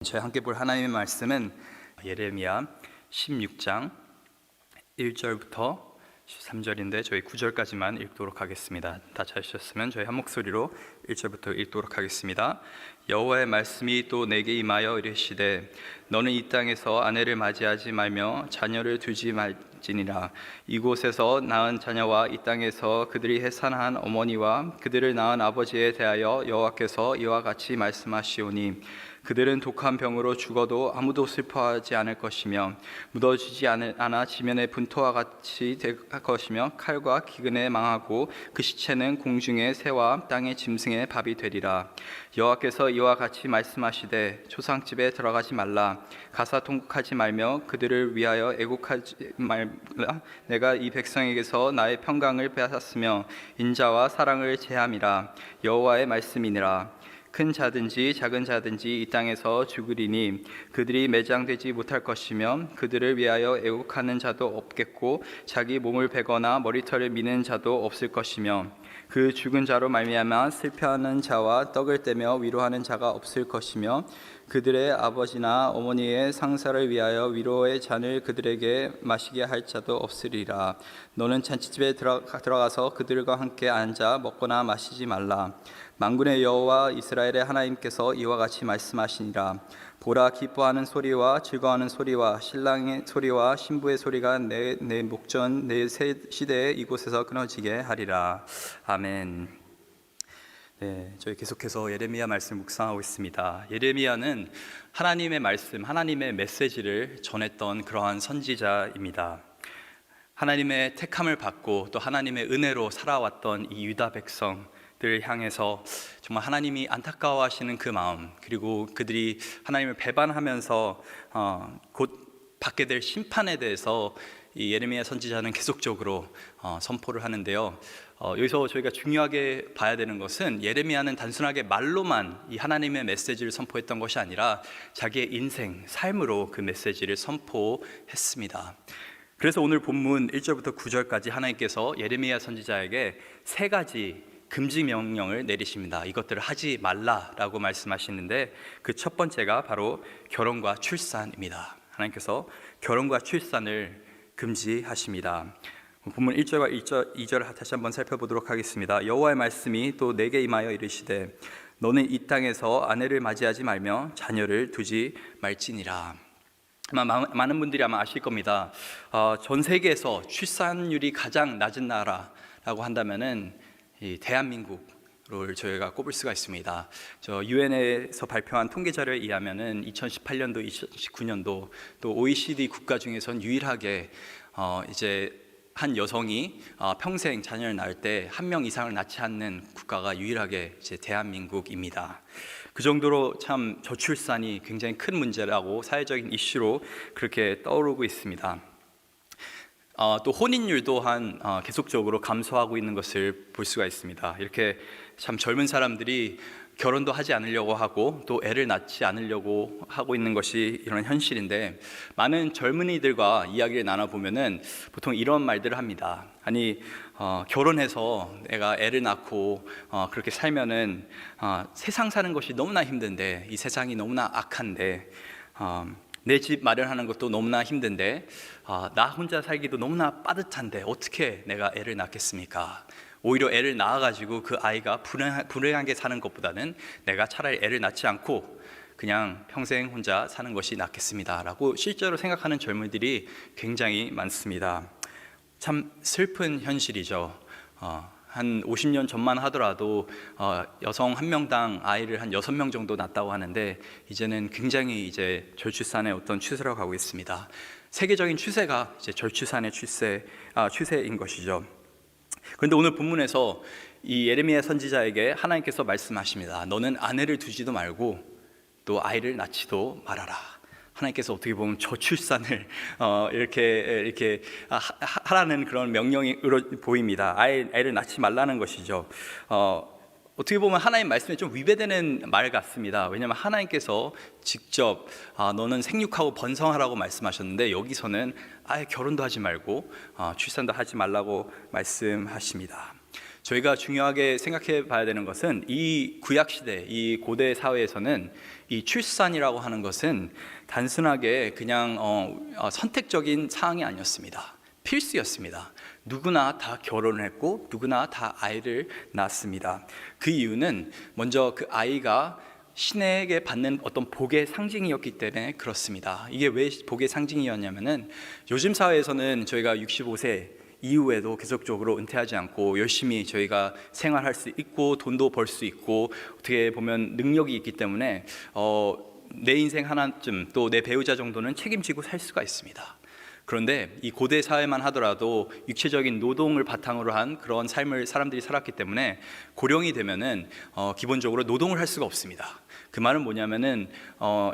저희 함께 볼 하나님의 말씀은 예레미야 16장 1절부터 13절인데 저희 9절까지만 읽도록 하겠습니다. 다 찾으셨으면 저희 한 목소리로 1절부터 읽도록 하겠습니다. 여호와의 말씀이 또 내게 임하여 이르시되 너는 이 땅에서 아내를 맞이하지 말며 자녀를 두지 말지니라. 이곳에서 낳은 자녀와 이 땅에서 그들이 해산한 어머니와 그들을 낳은 아버지에 대하여 여호와께서 이와 같이 말씀하시오니 그들은 독한 병으로 죽어도 아무도 슬퍼하지 않을 것이며 묻어지지 않아 지면의 분토와 같이 될 것이며 칼과 기근에 망하고 그 시체는 공중의 새와 땅의 짐승의 밥이 되리라. 여호와께서 이와 같이 말씀하시되 초상집에 들어가지 말라. 가사 통곡하지 말며 그들을 위하여 애곡하지 말라. 내가 이 백성에게서 나의 평강을 빼앗았으며 인자와 사랑을 제함이라. 여호와의 말씀이니라. 큰 자든지 작은 자든지 이 땅에서 죽으리니 그들이 매장되지 못할 것이며 그들을 위하여 애곡하는 자도 없겠고 자기 몸을 베거나 머리털을 미는 자도 없을 것이며 그 죽은 자로 말미암아 슬퍼하는 자와 떡을 떼며 위로하는 자가 없을 것이며 그들의 아버지나 어머니의 상사를 위하여 위로의 잔을 그들에게 마시게 할 자도 없으리라. 너는 잔치집에 들어가서 그들과 함께 앉아 먹거나 마시지 말라. 만군의 여호와 이스라엘의 하나님께서 이와 같이 말씀하시니라. 보라, 기뻐하는 소리와 즐거워하는 소리와 신랑의 소리와 신부의 소리가 내 목전 내 시대에 이곳에서 끊어지게 하리라. 아멘. 네, 저희 계속해서 예레미야 말씀 묵상하고 있습니다. 예레미야는 하나님의 말씀, 하나님의 메시지를 전했던 그러한 선지자입니다. 하나님의 택함을 받고 또 하나님의 은혜로 살아왔던 이 유다 백성들을 향해서 정말 하나님이 안타까워하시는 그 마음, 그리고 그들이 하나님을 배반하면서 곧 받게 될 심판에 대해서 이 예레미야 선지자는 계속적으로 선포를 하는데요. 여기서 저희가 중요하게 봐야 되는 것은 예레미야는 단순하게 말로만 이 하나님의 메시지를 선포했던 것이 아니라 자기의 인생, 삶으로 그 메시지를 선포했습니다. 그래서 오늘 본문 1절부터 9절까지 하나님께서 예레미야 선지자에게 세 가지 금지 명령을 내리십니다. 이것들을 하지 말라라고 말씀하시는데 그 첫 번째가 바로 결혼과 출산입니다. 하나님께서 결혼과 출산을 금지하십니다. 본문 1절과 2절 다시 한번 살펴보도록 하겠습니다. 여호와의 말씀이 또 내게 임하여 이르시되 너는 이 땅에서 아내를 맞이하지 말며 자녀를 두지 말지니라. 많은 분들이 아마 아실 겁니다. 전 세계에서 출산율이 가장 낮은 나라라고 한다면은 이 대한민국을 저희가 꼽을 수가 있습니다. 저 유엔에서 발표한 통계 자료에 의하면은 2018년도, 2019년도 또 OECD 국가 중에선 유일하게 이제 한 여성이 평생 자녀를 낳을 때 한 명 이상을 낳지 않는 국가가 유일하게 이제 대한민국입니다. 그 정도로 참 저출산이 굉장히 큰 문제라고 사회적인 이슈로 그렇게 떠오르고 있습니다. 또 혼인율 또한 계속적으로 감소하고 있는 것을 볼 수가 있습니다. 이렇게 참 젊은 사람들이 결혼도 하지 않으려고 하고 또 애를 낳지 않으려고 하고 있는 것이 이런 현실인데, 많은 젊은이들과 이야기를 나눠보면은 보통 이런 말들을 합니다. 아니 결혼해서 내가 애를 낳고 그렇게 살면은 세상 사는 것이 너무나 힘든데, 이 세상이 너무나 악한데, 내 집 마련하는 것도 너무나 힘든데, 나 혼자 살기도 너무나 빠듯한데 어떻게 내가 애를 낳겠습니까? 오히려 애를 낳아가지고 그 아이가 불행하게 사는 것보다는 내가 차라리 애를 낳지 않고 그냥 평생 혼자 사는 것이 낫겠습니다 라고 실제로 생각하는 젊은이들이 굉장히 많습니다. 참 슬픈 현실이죠. 한 50년 전만 하더라도 여성 한 명당 아이를 한 6명 정도 낳았다고 하는데, 이제는 굉장히 이제 저출산의 어떤 추세로 가고 있습니다. 세계적인 추세가 이제 저출산의 추세인 것이죠. 그런데 오늘 본문에서 이 예레미야 선지자에게 하나님께서 말씀하십니다. 너는 아내를 두지도 말고 또 아이를 낳지도 말아라. 하나님께서 어떻게 보면 저출산을 이렇게 하라는 그런 명령으로 보입니다. 아이를 낳지 말라는 것이죠. 어떻게 보면 하나님 말씀에 좀 위배되는 말 같습니다. 왜냐하면 하나님께서 직접 너는 생육하고 번성하라고 말씀하셨는데, 여기서는 아예 결혼도 하지 말고 출산도 하지 말라고 말씀하십니다. 저희가 중요하게 생각해 봐야 되는 것은 이 구약 시대, 이 고대 사회에서는 이 출산이라고 하는 것은 단순하게 그냥 선택적인 사항이 아니었습니다. 필수였습니다. 누구나 다 결혼을 했고 누구나 다 아이를 낳았습니다. 그 이유는 먼저 그 아이가 신에게 받는 어떤 복의 상징이었기 때문에 그렇습니다. 이게 왜 복의 상징이었냐면은 요즘 사회에서는 저희가 65세 이후에도 계속적으로 은퇴하지 않고 열심히 저희가 생활할 수 있고 돈도 벌 수 있고 어떻게 보면 능력이 있기 때문에 내 인생 하나쯤 또 내 배우자 정도는 책임지고 살 수가 있습니다. 그런데 이 고대 사회만 하더라도 육체적인 노동을 바탕으로 한 그런 삶을 사람들이 살았기 때문에 고령이 되면은 기본적으로 노동을 할 수가 없습니다. 그 말은 뭐냐면은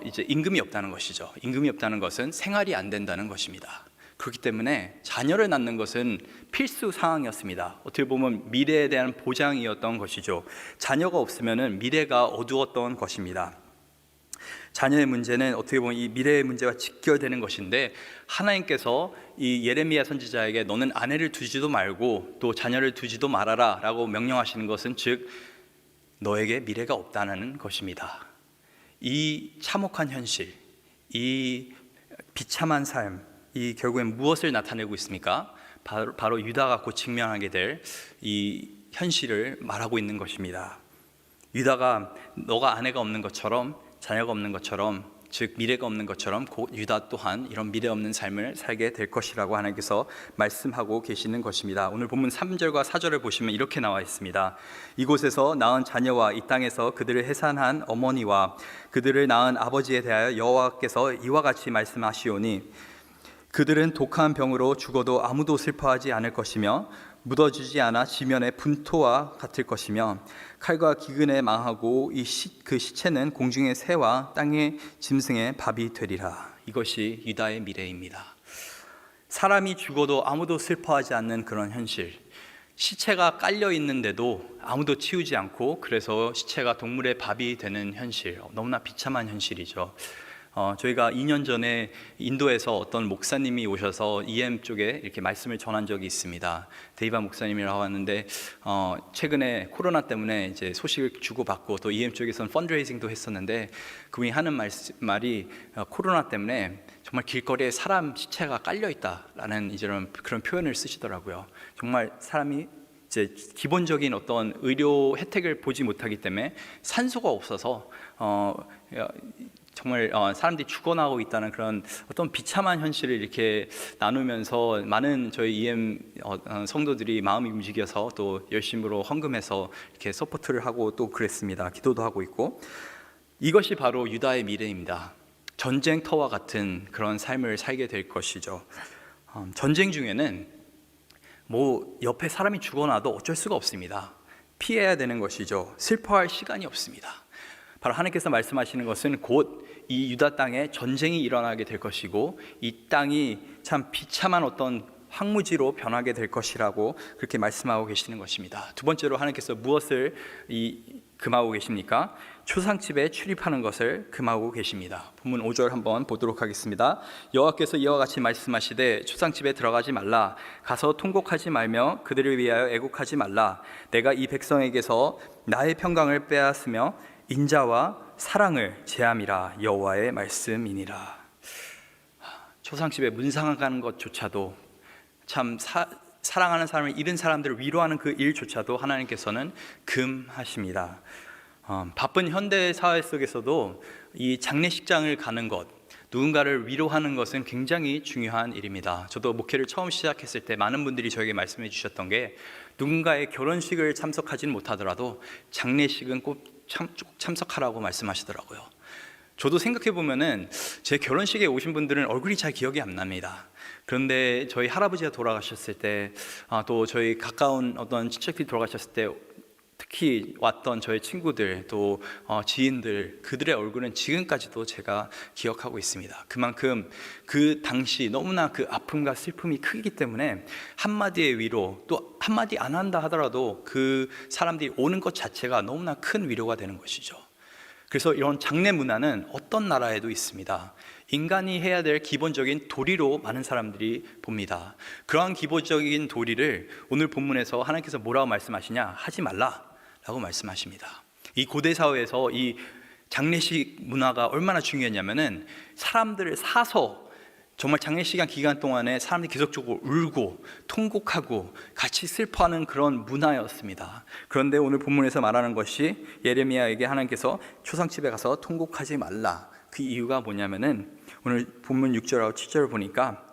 이제 임금이 없다는 것이죠. 임금이 없다는 것은 생활이 안 된다는 것입니다. 그렇기 때문에 자녀를 낳는 것은 필수 사항이었습니다. 어떻게 보면 미래에 대한 보장이었던 것이죠. 자녀가 없으면은 미래가 어두웠던 것입니다. 자녀의 문제는 어떻게 보면 이 미래의 문제와 직결되는 것인데 하나님께서 이 예레미야 선지자에게 너는 아내를 두지도 말고 또 자녀를 두지도 말아라 라고 명령하시는 것은 즉 너에게 미래가 없다는 것입니다. 이 참혹한 현실, 이 비참한 삶, 이 결국엔 무엇을 나타내고 있습니까? 바로 유다가 곧 직면하게 될 이 현실을 말하고 있는 것입니다. 유다가 너가 아내가 없는 것처럼 자녀가 없는 것처럼 즉 미래가 없는 것처럼 곧 유다 또한 이런 미래 없는 삶을 살게 될 것이라고 하나님께서 말씀하고 계시는 것입니다. 오늘 본문 3절과 4절을 보시면 이렇게 나와 있습니다. 이곳에서 낳은 자녀와 이 땅에서 그들을 해산한 어머니와 그들을 낳은 아버지에 대하여 여호와께서 이와 같이 말씀하시오니 그들은 독한 병으로 죽어도 아무도 슬퍼하지 않을 것이며 묻어주지 않아 지면의 분토와 같을 것이며 칼과 기근에 망하고 그 시체는 공중의 새와 땅의 짐승의 밥이 되리라. 이것이 유다의 미래입니다. 사람이 죽어도 아무도 슬퍼하지 않는 그런 현실, 시체가 깔려 있는데도 아무도 치우지 않고 그래서 시체가 동물의 밥이 되는 현실, 너무나 비참한 현실이죠. 저희가 2년 전에 인도에서 어떤 목사님이 오셔서 EM 쪽에 이렇게 말씀을 전한 적이 있습니다. 데이바 목사님이라고 하는데 최근에 코로나 때문에 이제 소식을 주고받고 또 EM 쪽에서는 펀드레이징도 했었는데 그분이 하는 말이 코로나 때문에 정말 길거리에 사람 시체가 깔려 있다라는 이런 그런 표현을 쓰시더라고요. 정말 사람이 이제 기본적인 어떤 의료 혜택을 보지 못하기 때문에 산소가 없어서 정말 사람들이 죽어나오고 있다는 그런 어떤 비참한 현실을 이렇게 나누면서 많은 저희 EM 성도들이 마음이 움직여서 또 열심으로 헌금해서 이렇게 서포트를 하고 또 그랬습니다. 기도도 하고 있고 이것이 바로 유다의 미래입니다. 전쟁터와 같은 그런 삶을 살게 될 것이죠. 전쟁 중에는 뭐 옆에 사람이 죽어나도 어쩔 수가 없습니다. 피해야 되는 것이죠. 슬퍼할 시간이 없습니다. 바로 하나님께서 말씀하시는 것은 곧 이 유다 땅에 전쟁이 일어나게 될 것이고 이 땅이 참 비참한 어떤 황무지로 변하게 될 것이라고 그렇게 말씀하고 계시는 것입니다. 두 번째로 하나님께서 무엇을 금하고 계십니까? 초상집에 출입하는 것을 금하고 계십니다. 본문 5절 한번 보도록 하겠습니다. 여호와께서 이와 같이 말씀하시되 초상집에 들어가지 말라. 가서 통곡하지 말며 그들을 위하여 애곡하지 말라. 내가 이 백성에게서 나의 평강을 빼앗으며 인자와 사랑을 제함이라. 여호와의 말씀이니라. 초상집에 문상가는 것조차도 참 사랑하는 사람을 잃은 사람들을 위로하는 그 일조차도 하나님께서는 금하십니다. 바쁜 현대 사회 속에서도 이 장례식장을 가는 것, 누군가를 위로하는 것은 굉장히 중요한 일입니다. 저도 목회를 처음 시작했을 때 많은 분들이 저에게 말씀해 주셨던 게 누군가의 결혼식을 참석하지는 못하더라도 장례식은 꼭 참석하라고 말씀하시더라고요. 저도 생각해 보면은 제 결혼식에 오신 분들은 얼굴이 잘 기억이 안 납니다. 그런데 저희 할아버지가 돌아가셨을 때, 또 저희 가까운 어떤 친척들이 돌아가셨을 때 특히 왔던 저희 친구들 또 지인들 그들의 얼굴은 지금까지도 제가 기억하고 있습니다. 그만큼 그 당시 너무나 그 아픔과 슬픔이 크기 때문에 한마디의 위로 또 한마디 안 한다 하더라도 그 사람들이 오는 것 자체가 너무나 큰 위로가 되는 것이죠. 그래서 이런 장례 문화는 어떤 나라에도 있습니다. 인간이 해야 될 기본적인 도리로 많은 사람들이 봅니다. 그러한 기본적인 도리를 오늘 본문에서 하나님께서 뭐라고 말씀하시냐? 하지 말라라고 말씀하십니다. 이 고대 사회에서 이 장례식 문화가 얼마나 중요했냐면은 사람들을 사서 정말 장례식 기간 동안에 사람들이 계속적으로 울고 통곡하고 같이 슬퍼하는 그런 문화였습니다. 그런데 오늘 본문에서 말하는 것이 예레미야에게 하나님께서 초상집에 가서 통곡하지 말라. 그 이유가 뭐냐면은 오늘 본문 6절하고 7절을 보니까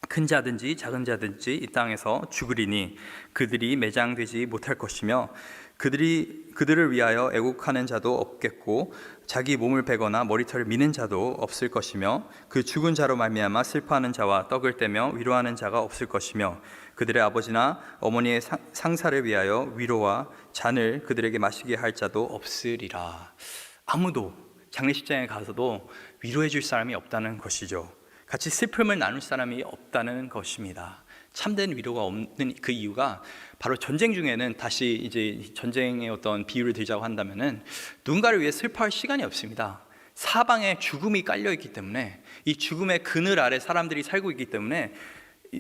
큰 자든지 작은 자든지 이 땅에서 죽으리니 그들이 매장되지 못할 것이며 그들을 위하여 애국하는 자도 없겠고 자기 몸을 베거나 머리털을 미는 자도 없을 것이며 그 죽은 자로 말미암아 슬퍼하는 자와 떡을 떼며 위로하는 자가 없을 것이며 그들의 아버지나 어머니의 상사를 위하여 위로와 잔을 그들에게 마시게 할 자도 없으리라. 아무도 장례식장에 가서도 위로해 줄 사람이 없다는 것이죠. 같이 슬픔을 나눌 사람이 없다는 것입니다. 참된 위로가 없는 그 이유가 바로 전쟁 중에는 다시 이제 전쟁의 어떤 비유를 들자고 한다면은 누군가를 위해 슬퍼할 시간이 없습니다. 사방에 죽음이 깔려 있기 때문에 이 죽음의 그늘 아래 사람들이 살고 있기 때문에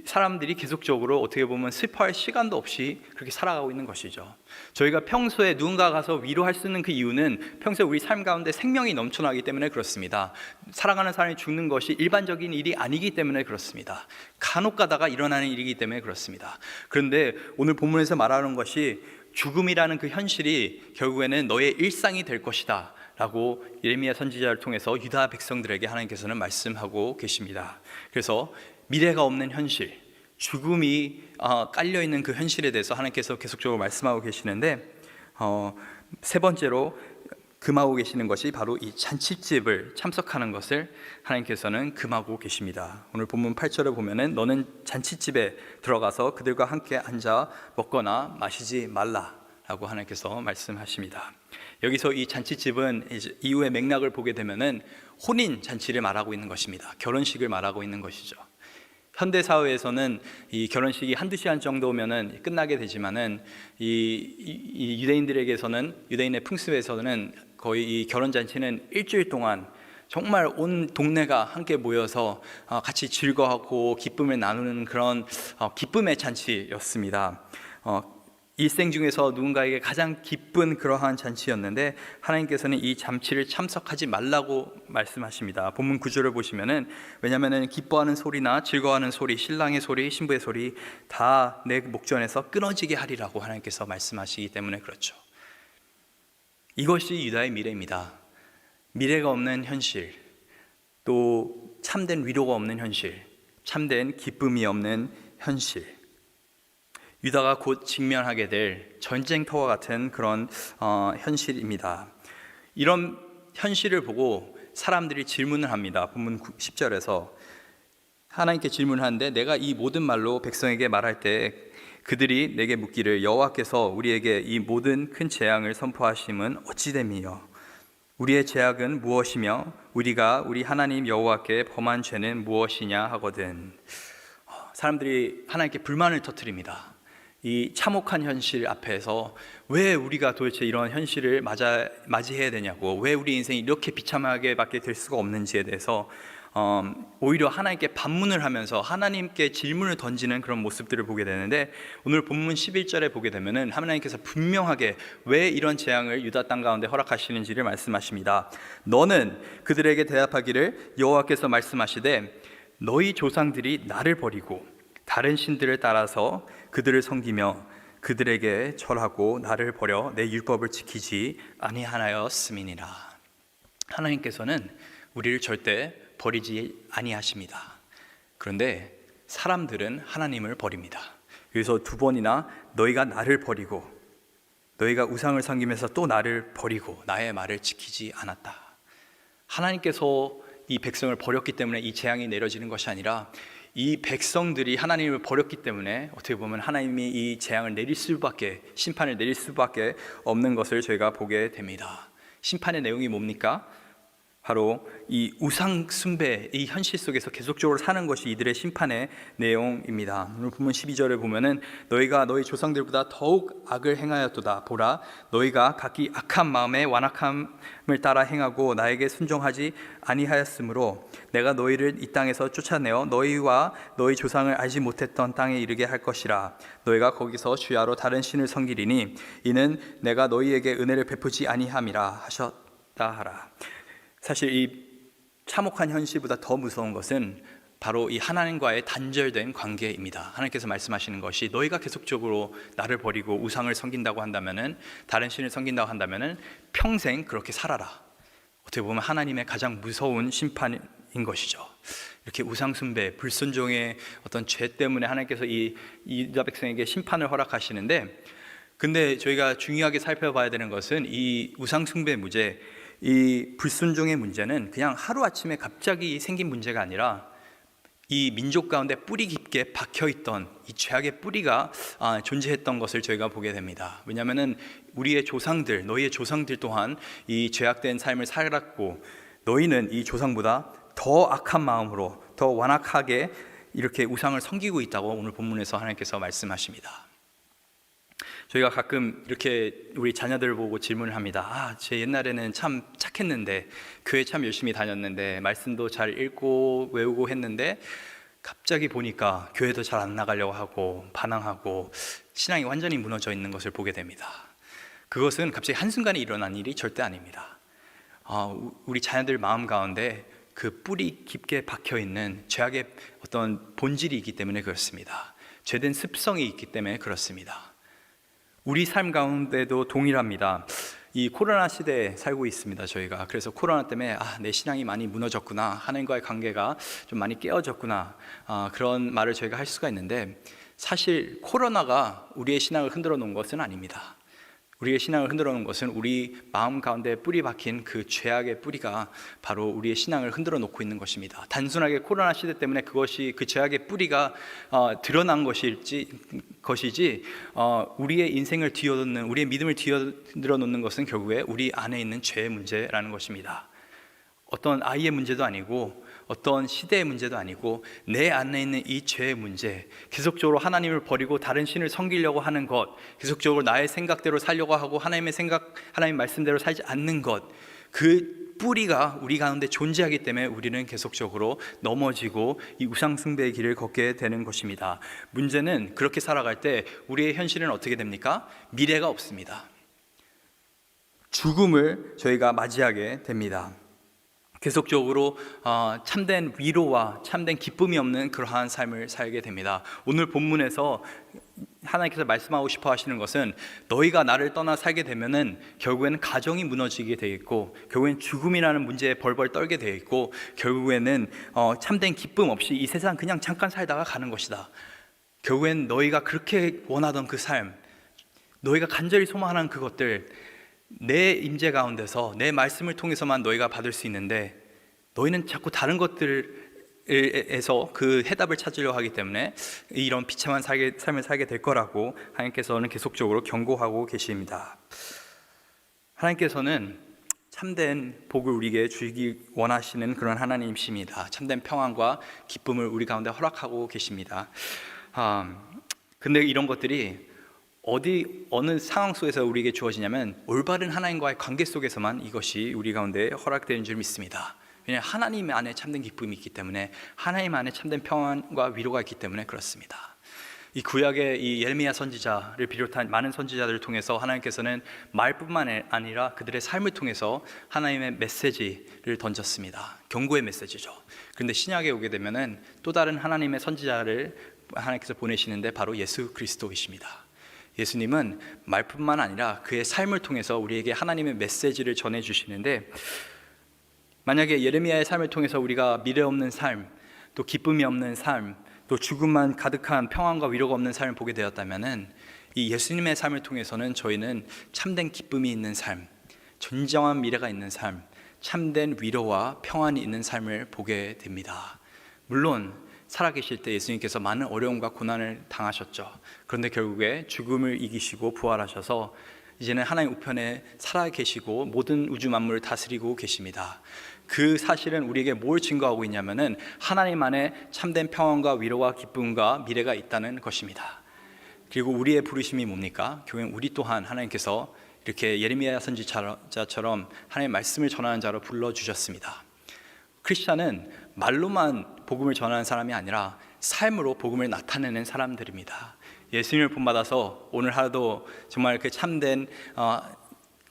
사람들이 계속적으로 어떻게 보면 슬퍼할 시간도 없이 그렇게 살아가고 있는 것이죠. 저희가 평소에 누군가 가서 위로할 수 있는 그 이유는 평소에 우리 삶 가운데 생명이 넘쳐나기 때문에 그렇습니다. 살아가는 사람이 죽는 것이 일반적인 일이 아니기 때문에 그렇습니다. 간혹 가다가 일어나는 일이기 때문에 그렇습니다. 그런데 오늘 본문에서 말하는 것이 죽음이라는 그 현실이 결국에는 너의 일상이 될 것이다 라고 예레미야 선지자를 통해서 유다 백성들에게 하나님께서는 말씀하고 계십니다. 그래서 미래가 없는 현실, 죽음이 깔려있는 그 현실에 대해서 하나님께서 계속적으로 말씀하고 계시는데 세 번째로 금하고 계시는 것이 바로 이 잔치집을 참석하는 것을 하나님께서는 금하고 계십니다. 오늘 본문 8절에 보면은 너는 잔치집에 들어가서 그들과 함께 앉아 먹거나 마시지 말라라고 하나님께서 말씀하십니다. 여기서 이 잔치집은 이후의 맥락을 보게 되면은 혼인 잔치를 말하고 있는 것입니다. 결혼식을 말하고 있는 것이죠. 현대 사회에서는 이 결혼식이 한두 시간 정도면은 끝나게 되지만은 이 유대인들에게서는, 유대인의 풍습에서는 거의 이 결혼 잔치는 일주일 동안 정말 온 동네가 함께 모여서 같이 즐거워하고 기쁨을 나누는 그런 기쁨의 잔치였습니다. 일생 중에서 누군가에게 가장 기쁜 그러한 잔치였는데 하나님께서는 이 잔치를 참석하지 말라고 말씀하십니다. 본문 9절을 보시면은 왜냐하면 기뻐하는 소리나 즐거워하는 소리, 신랑의 소리, 신부의 소리 다 내 목전에서 끊어지게 하리라고 하나님께서 말씀하시기 때문에 그렇죠. 이것이 유다의 미래입니다. 미래가 없는 현실, 또 참된 위로가 없는 현실, 참된 기쁨이 없는 현실, 유다가 곧 직면하게 될 전쟁터와 같은 그런 현실입니다. 이런 현실을 보고 사람들이 질문을 합니다. 본문 10절에서 하나님께 질문하는데 내가 이 모든 말로 백성에게 말할 때 그들이 내게 묻기를 여호와께서 우리에게 이 모든 큰 재앙을 선포하심은 어찌 됨이요 우리의 죄악은 무엇이며 우리가 우리 하나님 여호와께 범한 죄는 무엇이냐 하거든. 사람들이 하나님께 불만을 터뜨립니다. 이 참혹한 현실 앞에서 왜 우리가 도대체 이런 현실을 맞이해야 되냐고, 왜 우리 인생이 이렇게 비참하게 밖에 될 수가 없는지에 대해서 오히려 하나님께 반문을 하면서 하나님께 질문을 던지는 그런 모습들을 보게 되는데 오늘 본문 11절에 보게 되면은 하나님께서 분명하게 왜 이런 재앙을 유다 땅 가운데 허락하시는지를 말씀하십니다. 너는 그들에게 대답하기를 여호와께서 말씀하시되 너희 조상들이 나를 버리고 다른 신들을 따라서 그들을 섬기며 그들에게 절하고 나를 버려 내 율법을 지키지 아니하였음이니라. 하나님께서는 우리를 절대 버리지 아니하십니다. 그런데 사람들은 하나님을 버립니다. 그래서 두 번이나 너희가 나를 버리고 너희가 우상을 섬기면서 또 나를 버리고 나의 말을 지키지 않았다. 하나님께서 이 백성을 버렸기 때문에 이 재앙이 내려지는 것이 아니라 이 백성들이 하나님을 버렸기 때문에 어떻게 보면 하나님이 이 재앙을 내릴 수밖에, 심판을 내릴 수밖에 없는 것을 저희가 보게 됩니다. 심판의 내용이 뭡니까? 바로 이 우상 숭배, 이 현실 속에서 계속적으로 사는 것이 이들의 심판의 내용입니다. 오늘 본문 12절에 보면은 너희가 너희 조상들보다 더욱 악을 행하였도다. 보라, 너희가 각기 악한 마음에 완악함을 따라 행하고 나에게 순종하지 아니하였으므로 내가 너희를 이 땅에서 쫓아내어 너희와 너희 조상을 알지 못했던 땅에 이르게 할 것이라. 너희가 거기서 주야로 다른 신을 섬기리니 이는 내가 너희에게 은혜를 베푸지 아니함이라 하셨다 하라. 사실 이 참혹한 현실보다 더 무서운 것은 바로 이 하나님과의 단절된 관계입니다. 하나님께서 말씀하시는 것이 너희가 계속적으로 나를 버리고 우상을 섬긴다고 한다면은, 다른 신을 섬긴다고 한다면은 평생 그렇게 살아라. 어떻게 보면 하나님의 가장 무서운 심판인 것이죠. 이렇게 우상 숭배, 불순종의 어떤 죄 때문에 하나님께서 이 유다 백성에게 심판을 허락하시는데, 근데 저희가 중요하게 살펴봐야 되는 것은 이 우상 숭배 문제, 이 불순종의 문제는 그냥 하루아침에 갑자기 생긴 문제가 아니라 이 민족 가운데 뿌리 깊게 박혀있던 이 죄악의 뿌리가 존재했던 것을 저희가 보게 됩니다. 왜냐하면 우리의 조상들, 너희의 조상들 또한 이 죄악된 삶을 살았고, 너희는 이 조상보다 더 악한 마음으로 더 완악하게 이렇게 우상을 섬기고 있다고 오늘 본문에서 하나님께서 말씀하십니다. 저희가 가끔 이렇게 우리 자녀들 보고 질문을 합니다. 제 옛날에는 참 착했는데, 교회 참 열심히 다녔는데, 말씀도 잘 읽고 외우고 했는데 갑자기 보니까 교회도 잘 안 나가려고 하고 반항하고 신앙이 완전히 무너져 있는 것을 보게 됩니다. 그것은 갑자기 한순간에 일어난 일이 절대 아닙니다. 우리 자녀들 마음 가운데 그 뿌리 깊게 박혀있는 죄악의 어떤 본질이 있기 때문에 그렇습니다. 죄된 습성이 있기 때문에 그렇습니다. 우리 삶 가운데도 동일합니다. 이 코로나 시대에 살고 있습니다, 저희가. 그래서 코로나 때문에 내 신앙이 많이 무너졌구나, 하나님과의 관계가 좀 많이 깨어졌구나, 그런 말을 저희가 할 수가 있는데, 사실 코로나가 우리의 신앙을 흔들어 놓은 것은 아닙니다. 우리의 신앙을 흔들어 놓은 것은 우리 마음 가운데 뿌리 박힌 그 죄악의 뿌리가 바로 우리의 신앙을 흔들어 놓고 있는 것입니다. 단순하게 코로나 시대 때문에 그것이 그 죄악의 뿌리가 드러난 것이지 우리의 인생을 뒤흔드는, 우리의 믿음을 뒤흔들어 놓는 것은 결국에 우리 안에 있는 죄의 문제라는 것입니다. 어떤 아이의 문제도 아니고 어떤 시대의 문제도 아니고 내 안에 있는 이 죄의 문제, 계속적으로 하나님을 버리고 다른 신을 섬기려고 하는 것, 계속적으로 나의 생각대로 살려고 하고 하나님 말씀대로 살지 않는 것, 그 뿌리가 우리 가운데 존재하기 때문에 우리는 계속적으로 넘어지고 이 우상숭배의 길을 걷게 되는 것입니다. 문제는 그렇게 살아갈 때 우리의 현실은 어떻게 됩니까? 미래가 없습니다. 죽음을 저희가 맞이하게 됩니다. 계속적으로 참된 위로와 참된 기쁨이 없는 그러한 삶을 살게 됩니다. 오늘 본문에서 하나님께서 말씀하고 싶어 하시는 것은 너희가 나를 떠나 살게 되면은 결국에는 가정이 무너지게 되어 있고, 결국엔 죽음이라는 문제에 벌벌 떨게 되어 있고, 결국에는 참된 기쁨 없이 이 세상 그냥 잠깐 살다가 가는 것이다. 결국엔 너희가 그렇게 원하던 그 삶, 너희가 간절히 소망하는 그것들, 내 임재 가운데서 내 말씀을 통해서만 너희가 받을 수 있는데, 너희는 자꾸 다른 것들에서 그 해답을 찾으려고 하기 때문에 이런 비참한 삶을 살게 될 거라고 하나님께서는 계속적으로 경고하고 계십니다. 하나님께서는 참된 복을 우리에게 주기 원하시는 그런 하나님이십니다. 참된 평안과 기쁨을 우리 가운데 허락하고 계십니다. 근데 이런 것들이 어느 상황 속에서 우리에게 주어지냐면 올바른 하나님과의 관계 속에서만 이것이 우리 가운데 허락되는 줄 믿습니다. 왜냐하면 하나님 안에 참된 기쁨이 있기 때문에, 하나님 안에 참된 평안과 위로가 있기 때문에 그렇습니다. 이 구약의 이 예레미야 선지자를 비롯한 많은 선지자들을 통해서 하나님께서는 말뿐만 아니라 그들의 삶을 통해서 하나님의 메시지를 던졌습니다. 경고의 메시지죠. 그런데 신약에 오게 되면은 또 다른 하나님의 선지자를 하나님께서 보내시는데 바로 예수 그리스도이십니다. 예수님은 말뿐만 아니라 그의 삶을 통해서 우리에게 하나님의 메시지를 전해주시는데, 만약에 예레미야의 삶을 통해서 우리가 미래 없는 삶, 또 기쁨이 없는 삶, 또 죽음만 가득한 평안과 위로가 없는 삶을 보게 되었다면, 이 예수님의 삶을 통해서는 저희는 참된 기쁨이 있는 삶, 진정한 미래가 있는 삶, 참된 위로와 평안이 있는 삶을 보게 됩니다. 물론 살아계실 때 예수님께서 많은 어려움과 고난을 당하셨죠. 그런데 결국에 죽음을 이기시고 부활하셔서 이제는 하나님 우편에 살아계시고 모든 우주 만물을 다스리고 계십니다. 그 사실은 우리에게 뭘 증거하고 있냐면은 하나님 안에 참된 평안과 위로와 기쁨과 미래가 있다는 것입니다. 그리고 우리의 부르심이 뭡니까? 교회 우리 또한 하나님께서 이렇게 예레미야 선지자처럼 하나님의 말씀을 전하는 자로 불러주셨습니다. 크리스찬은 말로만 복음을 전하는 사람이 아니라 삶으로 복음을 나타내는 사람들입니다. 예수님을 본받아서 오늘 하루도 정말 그 참된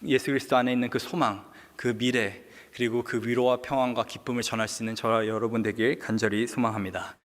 예수 그리스도 안에 있는 그 소망, 그 미래, 그리고 그 위로와 평안과 기쁨을 전할 수 있는 저와 여러분 되길 간절히 소망합니다.